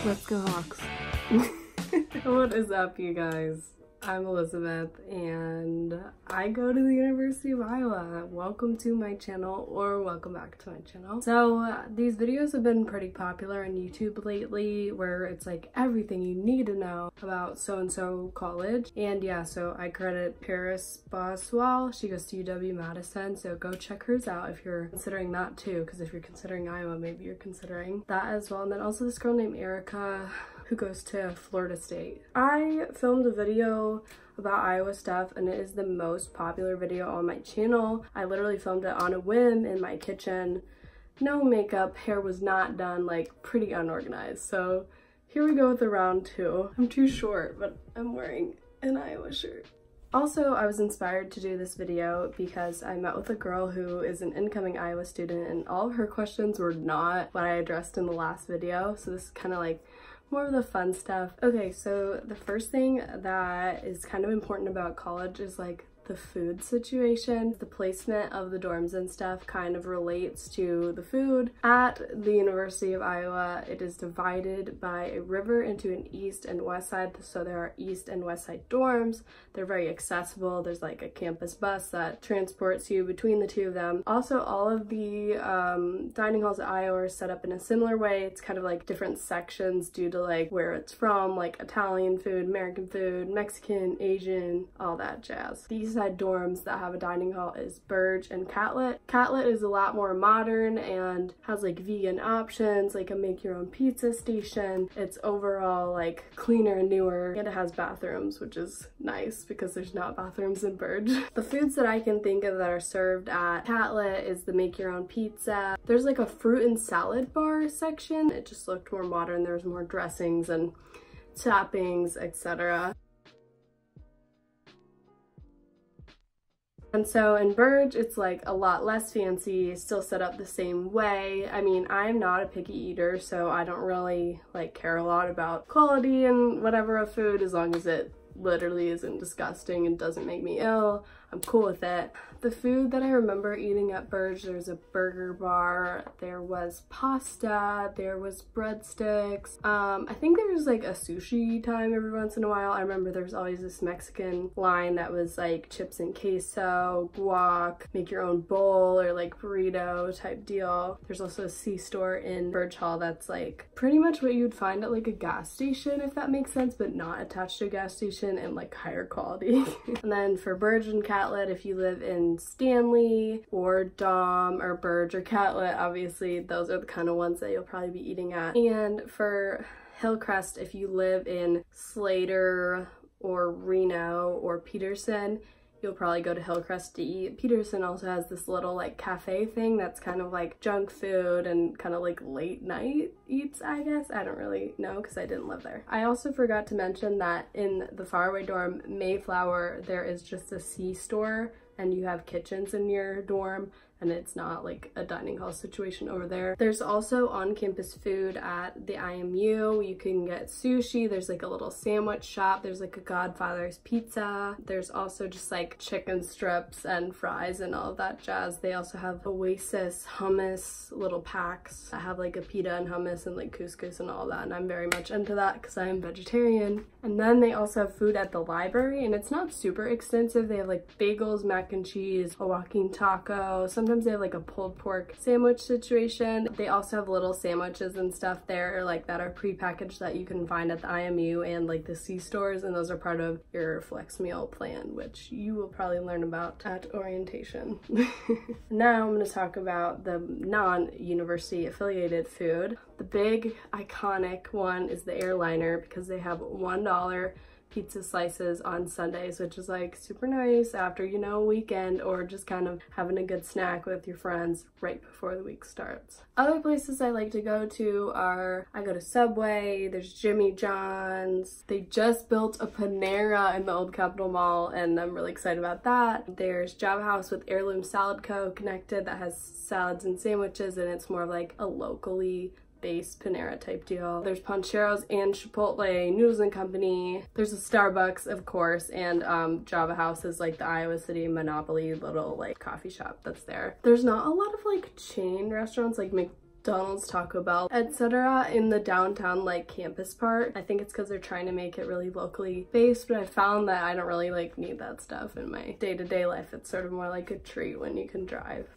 Let's go Hawks. What is up, you guys? I'm Elizabeth and I go to the University of Iowa. Welcome to my channel, or welcome back to my channel. So these videos have been pretty popular on YouTube lately, where it's like everything you need to know about so-and-so college. And yeah, so I credit Paris Boswell. She goes to UW-Madison, so go check hers out if you're considering that too, because if you're considering Iowa, maybe you're considering that as well. And then also this girl named Erica who goes to Florida State. I filmed a video about Iowa stuff and it is the most popular video on my channel. I literally filmed it on a whim in my kitchen. No makeup, hair was not done, like pretty unorganized. So here we go with the round two. I'm too short, but I'm wearing an Iowa shirt. Also, I was inspired to do this video because I met with a girl who is an incoming Iowa student and all of her questions were not what I addressed in the last video. So this is kind of like more of the fun stuff. Okay, so the first thing that is kind of important about college is like the food situation. The placement of the dorms and stuff kind of relates to the food. At the University of Iowa, it is divided by a river into an east and west side. So there are east and west side dorms. They're very accessible. There's like a campus bus that transports you between the two of them. Also, all of the dining halls at Iowa are set up in a similar way. It's kind of like different sections due to like where it's from, like Italian food, American food, Mexican, Asian, all that jazz. These side dorms that have a dining hall is Burge and Catlett. Catlett is a lot more modern and has like vegan options, like a make your own pizza station. It's overall like cleaner and newer, and it has bathrooms, which is nice because there's not bathrooms in Burge. The foods that I can think of that are served at Catlett is the make your own pizza. There's like a fruit and salad bar section. It just looked more modern. There's more dressings and toppings, etc. And so in Burge, it's like a lot less fancy, still set up the same way. I mean, I'm not a picky eater, so I don't really like care a lot about quality and whatever of food, as long as it literally isn't disgusting and doesn't make me ill. I'm cool with it. The food that I remember eating at Burge, there's a burger bar, there was pasta, there was breadsticks. I think there was like a sushi time every once in a while. I remember there was always this Mexican line that was like chips and queso, guac, make your own bowl, or like burrito type deal. There's also a C-store in Burge Hall that's like pretty much what you'd find at like a gas station, if that makes sense, but not attached to a gas station and like higher quality. And then for Burge and Catlett, if you live in Stanley or Dom or Burge or Catlett, obviously those are the kind of ones that you'll probably be eating at. And for Hillcrest, if you live in Slater or Reno or Peterson, you'll probably go to Hillcrest to eat. Peterson also has this little like cafe thing that's kind of like junk food and kind of like late night eats, I guess. I don't really know because I didn't live there. I also forgot to mention that in the faraway dorm Mayflower, there is just a C-store and you have kitchens in your dorm, and it's not like a dining hall situation over there. There's also on-campus food at the IMU. You can get sushi. There's like a little sandwich shop. There's like a Godfather's pizza. There's also just like chicken strips and fries and all of that jazz. They also have Oasis hummus little packs that have like a pita and hummus and like couscous and all that, and I'm very much into that because I am vegetarian. And then they also have food at the library, and it's not super extensive. They have like bagels, mac and cheese, a walking taco. Sometimes they have like a pulled pork sandwich situation. They also have little sandwiches and stuff there like that are pre-packaged that you can find at the IMU and like the C-stores, and those are part of your flex meal plan, which you will probably learn about at orientation. Now I'm going to talk about the non-university affiliated food. The big iconic one is the airliner because they have $1 pizza slices on Sundays, which is like super nice after, you know, a weekend, or just kind of having a good snack with your friends right before the week starts. Other places I like to go to are, I go to Subway, there's Jimmy John's. They just built a Panera in the Old Capitol Mall and I'm really excited about that. There's Java House with Heirloom Salad Co. connected that has salads and sandwiches, and it's more of like a locally based Panera type deal. There's Poncheros and Chipotle, Noodles and Company. There's a Starbucks, of course, and Java House is like the Iowa City Monopoly little like coffee shop that's there. There's not a lot of like chain restaurants like McDonald's, Taco Bell, etc. in the downtown like campus part. I think it's because they're trying to make it really locally based, but I found that I don't really like need that stuff in my day-to-day life. It's sort of more like a treat when you can drive.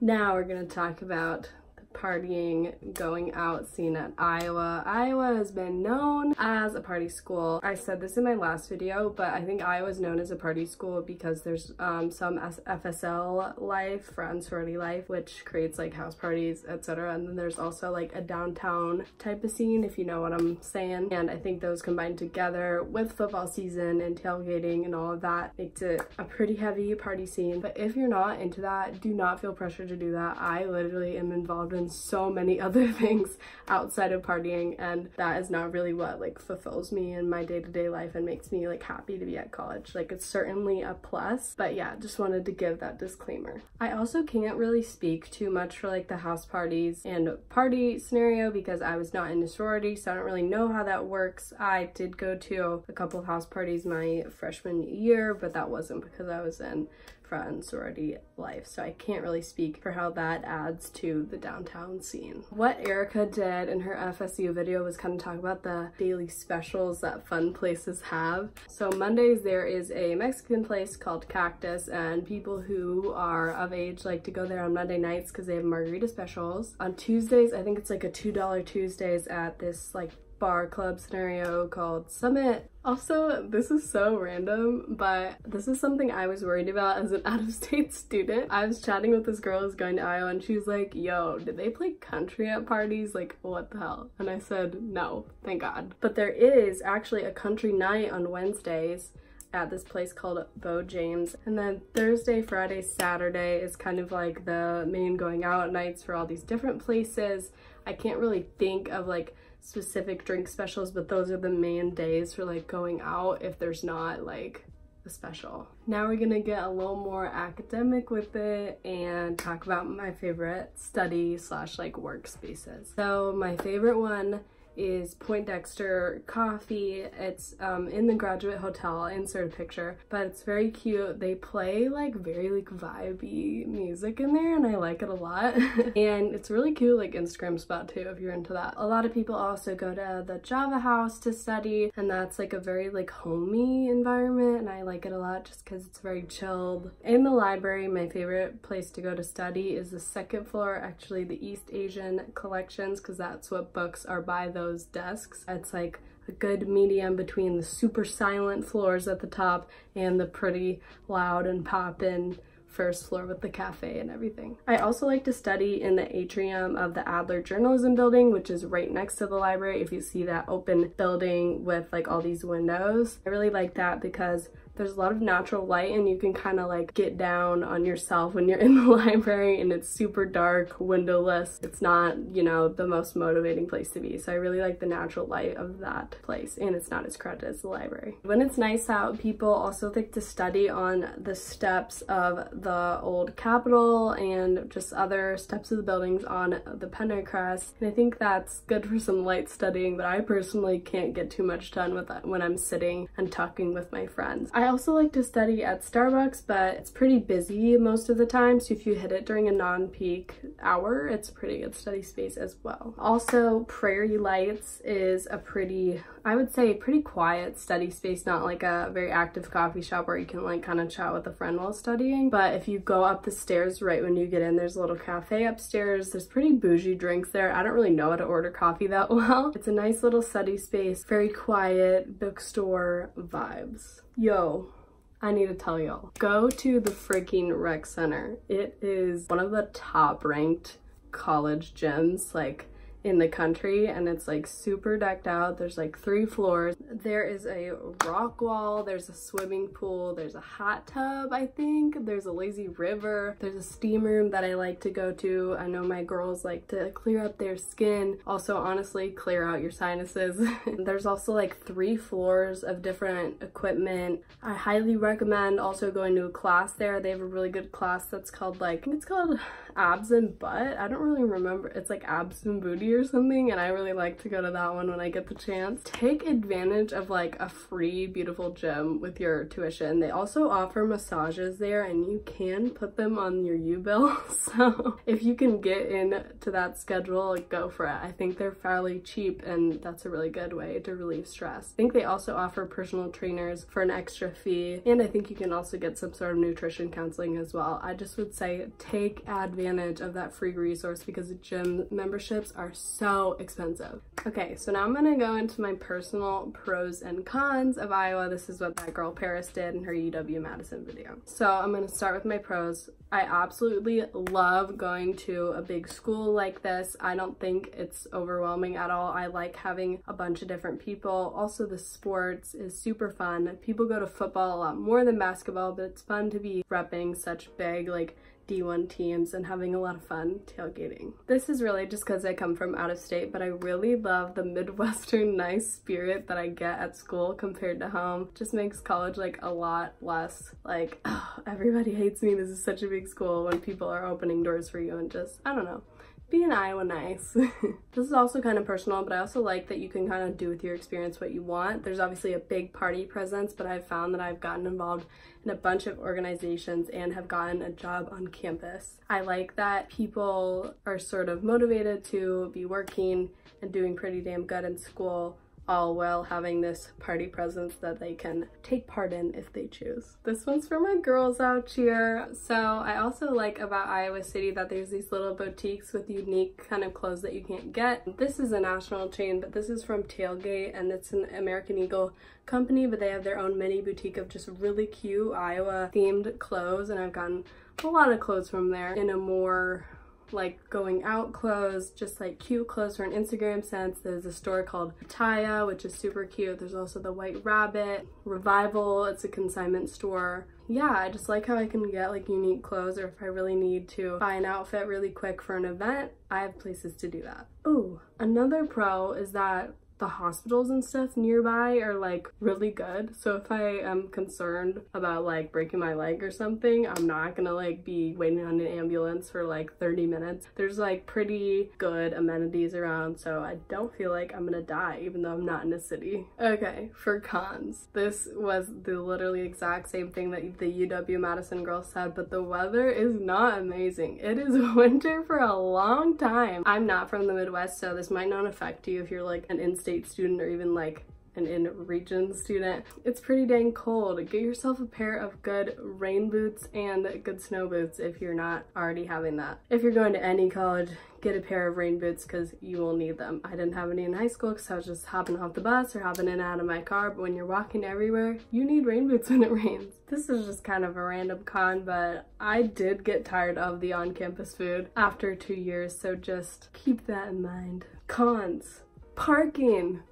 Now we're gonna talk about partying, going out scene at Iowa. Iowa has been known as a party school. I said this in my last video, but I think Iowa is known as a party school because there's some FSL life, frat sorority life, which creates like house parties, etc. And then there's also like a downtown type of scene, if you know what I'm saying. And I think those combined together with football season and tailgating and all of that makes it a pretty heavy party scene. But if you're not into that, do not feel pressure to do that. I literally am involved in so many other things outside of partying, and that is not really what like fulfills me in my day-to-day life and makes me like happy to be at college. Like, it's certainly a plus, but yeah, just wanted to give that disclaimer. I also can't really speak too much for like the house parties and party scenario because I was not in a sorority, so I don't really know how that works. I did go to a couple of house parties my freshman year, but that wasn't because I was in frat and sorority life, so I can't really speak for how that adds to the downtown scene. What Erica did in her FSU video was kind of talk about the daily specials that fun places have. So Mondays there is a Mexican place called Cactus, and people who are of age like to go there on Monday nights because they have margarita specials. On Tuesdays, I think it's like a $2 Tuesdays at this like bar club scenario called Summit. Also, this is so random, but this is something I was worried about as an out-of-state student. I was chatting with this girl who's going to Iowa, and she was like, yo, did they play country at parties? Like, what the hell? And I said, no, thank God. But there is actually a country night on Wednesdays at this place called Bo James, and then Thursday, Friday, Saturday is kind of like the main going out nights for all these different places. I can't really think of like specific drink specials, but those are the main days for like going out if there's not like a special. Now we're gonna get a little more academic with it and talk about my favorite study slash like workspaces. So my favorite one is Poindexter Coffee. It's in the Graduate Hotel. I'll insert a picture, but it's very cute. They play like very like vibey music in there, and I like it a lot. And it's really cute like Instagram spot too if you're into that. A lot of people also go to the Java House to study, and that's like a very like homey environment, and I like it a lot just because it's very chilled. In the library, my favorite place to go to study is the second floor, actually the East Asian collections, because that's what books are by those desks. It's like a good medium between the super silent floors at the top and the pretty loud and poppin' first floor with the cafe and everything. I also like to study in the atrium of the Adler Journalism Building, which is right next to the library. If you see that open building with like all these windows, I really like that because there's a lot of natural light, and you can kind of like get down on yourself when you're in the library, and it's super dark, windowless. It's not, you know, the most motivating place to be. So I really like the natural light of that place, and it's not as crowded as the library. When it's nice out, people also like to study on the steps of the old Capitol and just other steps of the buildings on the Pendercrest. And I think that's good for some light studying, but I personally can't get too much done with that when I'm sitting and talking with my friends. I also like to study at Starbucks, but it's pretty busy most of the time, so if you hit it during a non-peak hour, it's a pretty good study space as well. Also, Prairie Lights is a pretty, I would say, pretty quiet study space, not like a very active coffee shop where you can like kind of chat with a friend while studying. But if you go up the stairs right when you get in, there's a little cafe upstairs. There's pretty bougie drinks there. I don't really know how to order coffee that well. It's a nice little study space, very quiet, bookstore vibes. Yo, I need to tell y'all, go to the freaking rec center. It is one of the top ranked college gyms like in the country, and it's like super decked out. There's like 3 floors. There is a rock wall, there's a swimming pool, there's a hot tub, I think, there's a lazy river, there's a steam room that I like to go to. I know my girls like to clear up their skin, also honestly clear out your sinuses. There's also like 3 floors of different equipment. I highly recommend also going to a class there. They have a really good class that's called like, I think it's called abs and butt. I don't really remember. It's like abs and booty or something, and I really like to go to that one when I get the chance. Take advantage of like a free beautiful gym with your tuition. They also offer massages there, and you can put them on your U-bill. So if you can get into that schedule, like, go for it. I think they're fairly cheap, and that's a really good way to relieve stress. I think they also offer personal trainers for an extra fee, and I think you can also get some sort of nutrition counseling as well. I just would say take advantage of that free resource because the gym memberships are so expensive. Okay, so now I'm gonna go into my personal pros and cons of Iowa. This is what that girl Paris did in her UW-Madison video. So I'm gonna start with my pros. I absolutely love going to a big school like this. I don't think it's overwhelming at all. I like having a bunch of different people. Also, the sports is super fun. People go to football a lot more than basketball, but it's fun to be repping such big, like, D1 teams and having a lot of fun tailgating. This is really just because I come from out of state, but I really love the Midwestern nice spirit that I get at school compared to home. Just makes college like a lot less like, oh, everybody hates me, this is such a big school, when people are opening doors for you and just, I don't know, be in Iowa nice. This is also kind of personal, but I also like that you can kind of do with your experience what you want. There's obviously a big party presence, but I've found that I've gotten involved in a bunch of organizations and have gotten a job on campus. I like that people are sort of motivated to be working and doing pretty damn good in school, all while having this party presence that they can take part in if they choose. This one's for my girls out here. So I also like about Iowa City that there's these little boutiques with unique kind of clothes that you can't get. This is a national chain, but this is from Tailgate, and it's an American Eagle company, but they have their own mini boutique of just really cute Iowa themed clothes, and I've gotten a lot of clothes from there in a more like going out clothes, just like cute clothes for an Instagram sense. There's a store called Taya, which is super cute. There's also the White Rabbit, Revival, it's a consignment store. Yeah, I just like how I can get like unique clothes, or if I really need to buy an outfit really quick for an event, I have places to do that. Oh, another pro is that the hospitals and stuff nearby are like really good. So if I am concerned about like breaking my leg or something, I'm not gonna like be waiting on an ambulance for like 30 minutes. There's like pretty good amenities around, so I don't feel like I'm gonna die even though I'm not in a city. Okay, for cons. This was the literally exact same thing that the UW-Madison girl said, but the weather is not amazing. It is winter for a long time. I'm not from the Midwest, so this might not affect you if you're like an in-state student or even like an in-region student. It's pretty dang cold. Get yourself a pair of good rain boots and good snow boots if you're not already having that. If you're going to any college, get a pair of rain boots because you will need them. I didn't have any in high school because I was just hopping off the bus or hopping in and out of my car, but when you're walking everywhere, you need rain boots when it rains. This is just kind of a random con, but I did get tired of the on-campus food after 2 years, so just keep that in mind. Cons. Parking.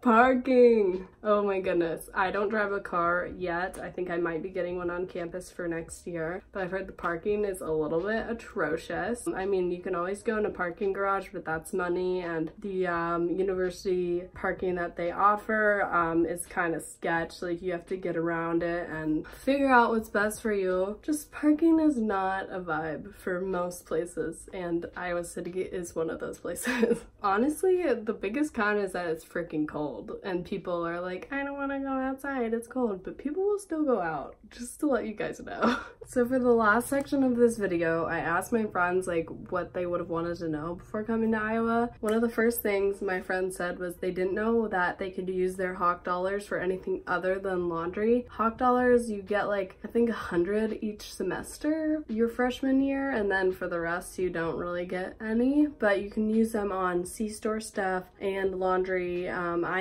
Parking. Oh my goodness. I don't drive a car yet. I think I might be getting one on campus for next year, but I've heard the parking is a little bit atrocious. I mean, you can always go in a parking garage, but that's money, and the university parking that they offer is kind of sketch. Like, you have to get around it and figure out what's best for you. Just parking is not a vibe for most places, and Iowa City is one of those places. Honestly, the biggest con is that it's freaking cold. And people are like, I don't want to go outside, it's cold, but people will still go out, just to let you guys know. So for the last section of this video, I asked my friends like what they would have wanted to know before coming to Iowa. One of the first things my friend said was they didn't know that they could use their Hawk dollars for anything other than laundry. Hawk dollars, you get like, I think 100 each semester your freshman year, and then for the rest you don't really get any, but you can use them on C-store stuff and laundry,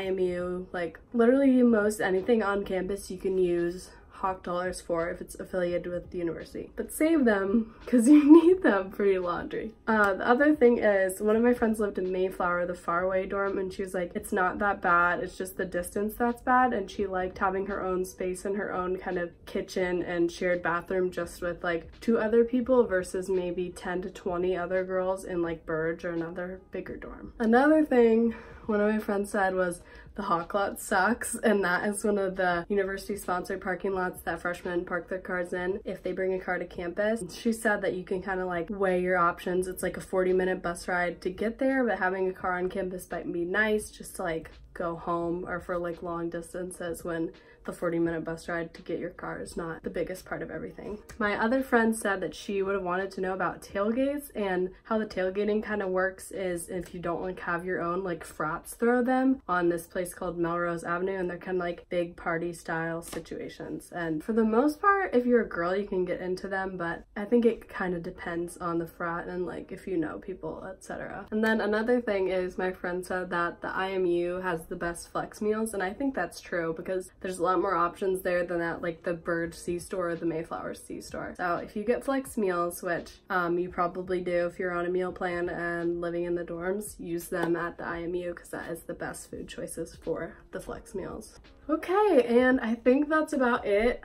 IMU, like literally most anything on campus you can use Hawk dollars for if it's affiliated with the university. But save them because you need them for your laundry. The other thing is, one of my friends lived in Mayflower, the faraway dorm, and she was like, it's not that bad, it's just the distance that's bad, and she liked having her own space and her own kind of kitchen and shared bathroom just with like 2 other people versus maybe 10 to 20 other girls in like Burge or another bigger dorm. Another thing one of my friends said was the hawk lot sucks, and that is one of the university sponsored parking lots that freshmen park their cars in if they bring a car to campus. She said that you can kind of like weigh your options. It's like a 40-minute bus ride to get there, but having a car on campus might be nice just to like go home, or for like long distances when the 40-minute bus ride to get your car is not the biggest part of everything. My other friend said that she would have wanted to know about tailgates, and how the tailgating kind of works is if you don't like have your own, like frats throw them on this place called Melrose Avenue, and they're kind of like big party style situations. And for the most part, if you're a girl, you can get into them, but I think it kind of depends on the frat and like if you know people, etc. And then another thing is my friend said that the IMU has the best flex meals, and I think that's true because there's a lot more options there than at like the Bird C-store or the Mayflower C-store. So if you get flex meals, which you probably do if you're on a meal plan and living in the dorms, use them at the IMU because that is the best food choices for the flex meals. Okay, and I think that's about it.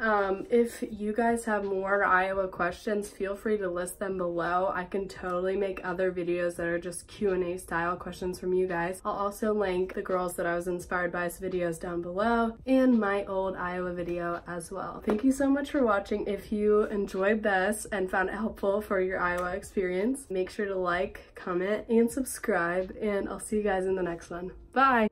If you guys have more Iowa questions, feel free to list them below. I can totally make other videos that are just Q&A style questions from you guys. I'll also link the girls that I was inspired by's videos down below and my old Iowa video as well. Thank you so much for watching. If you enjoyed this and found it helpful for your Iowa experience, make sure to like, comment, and subscribe, and I'll see you guys in the next one. Bye!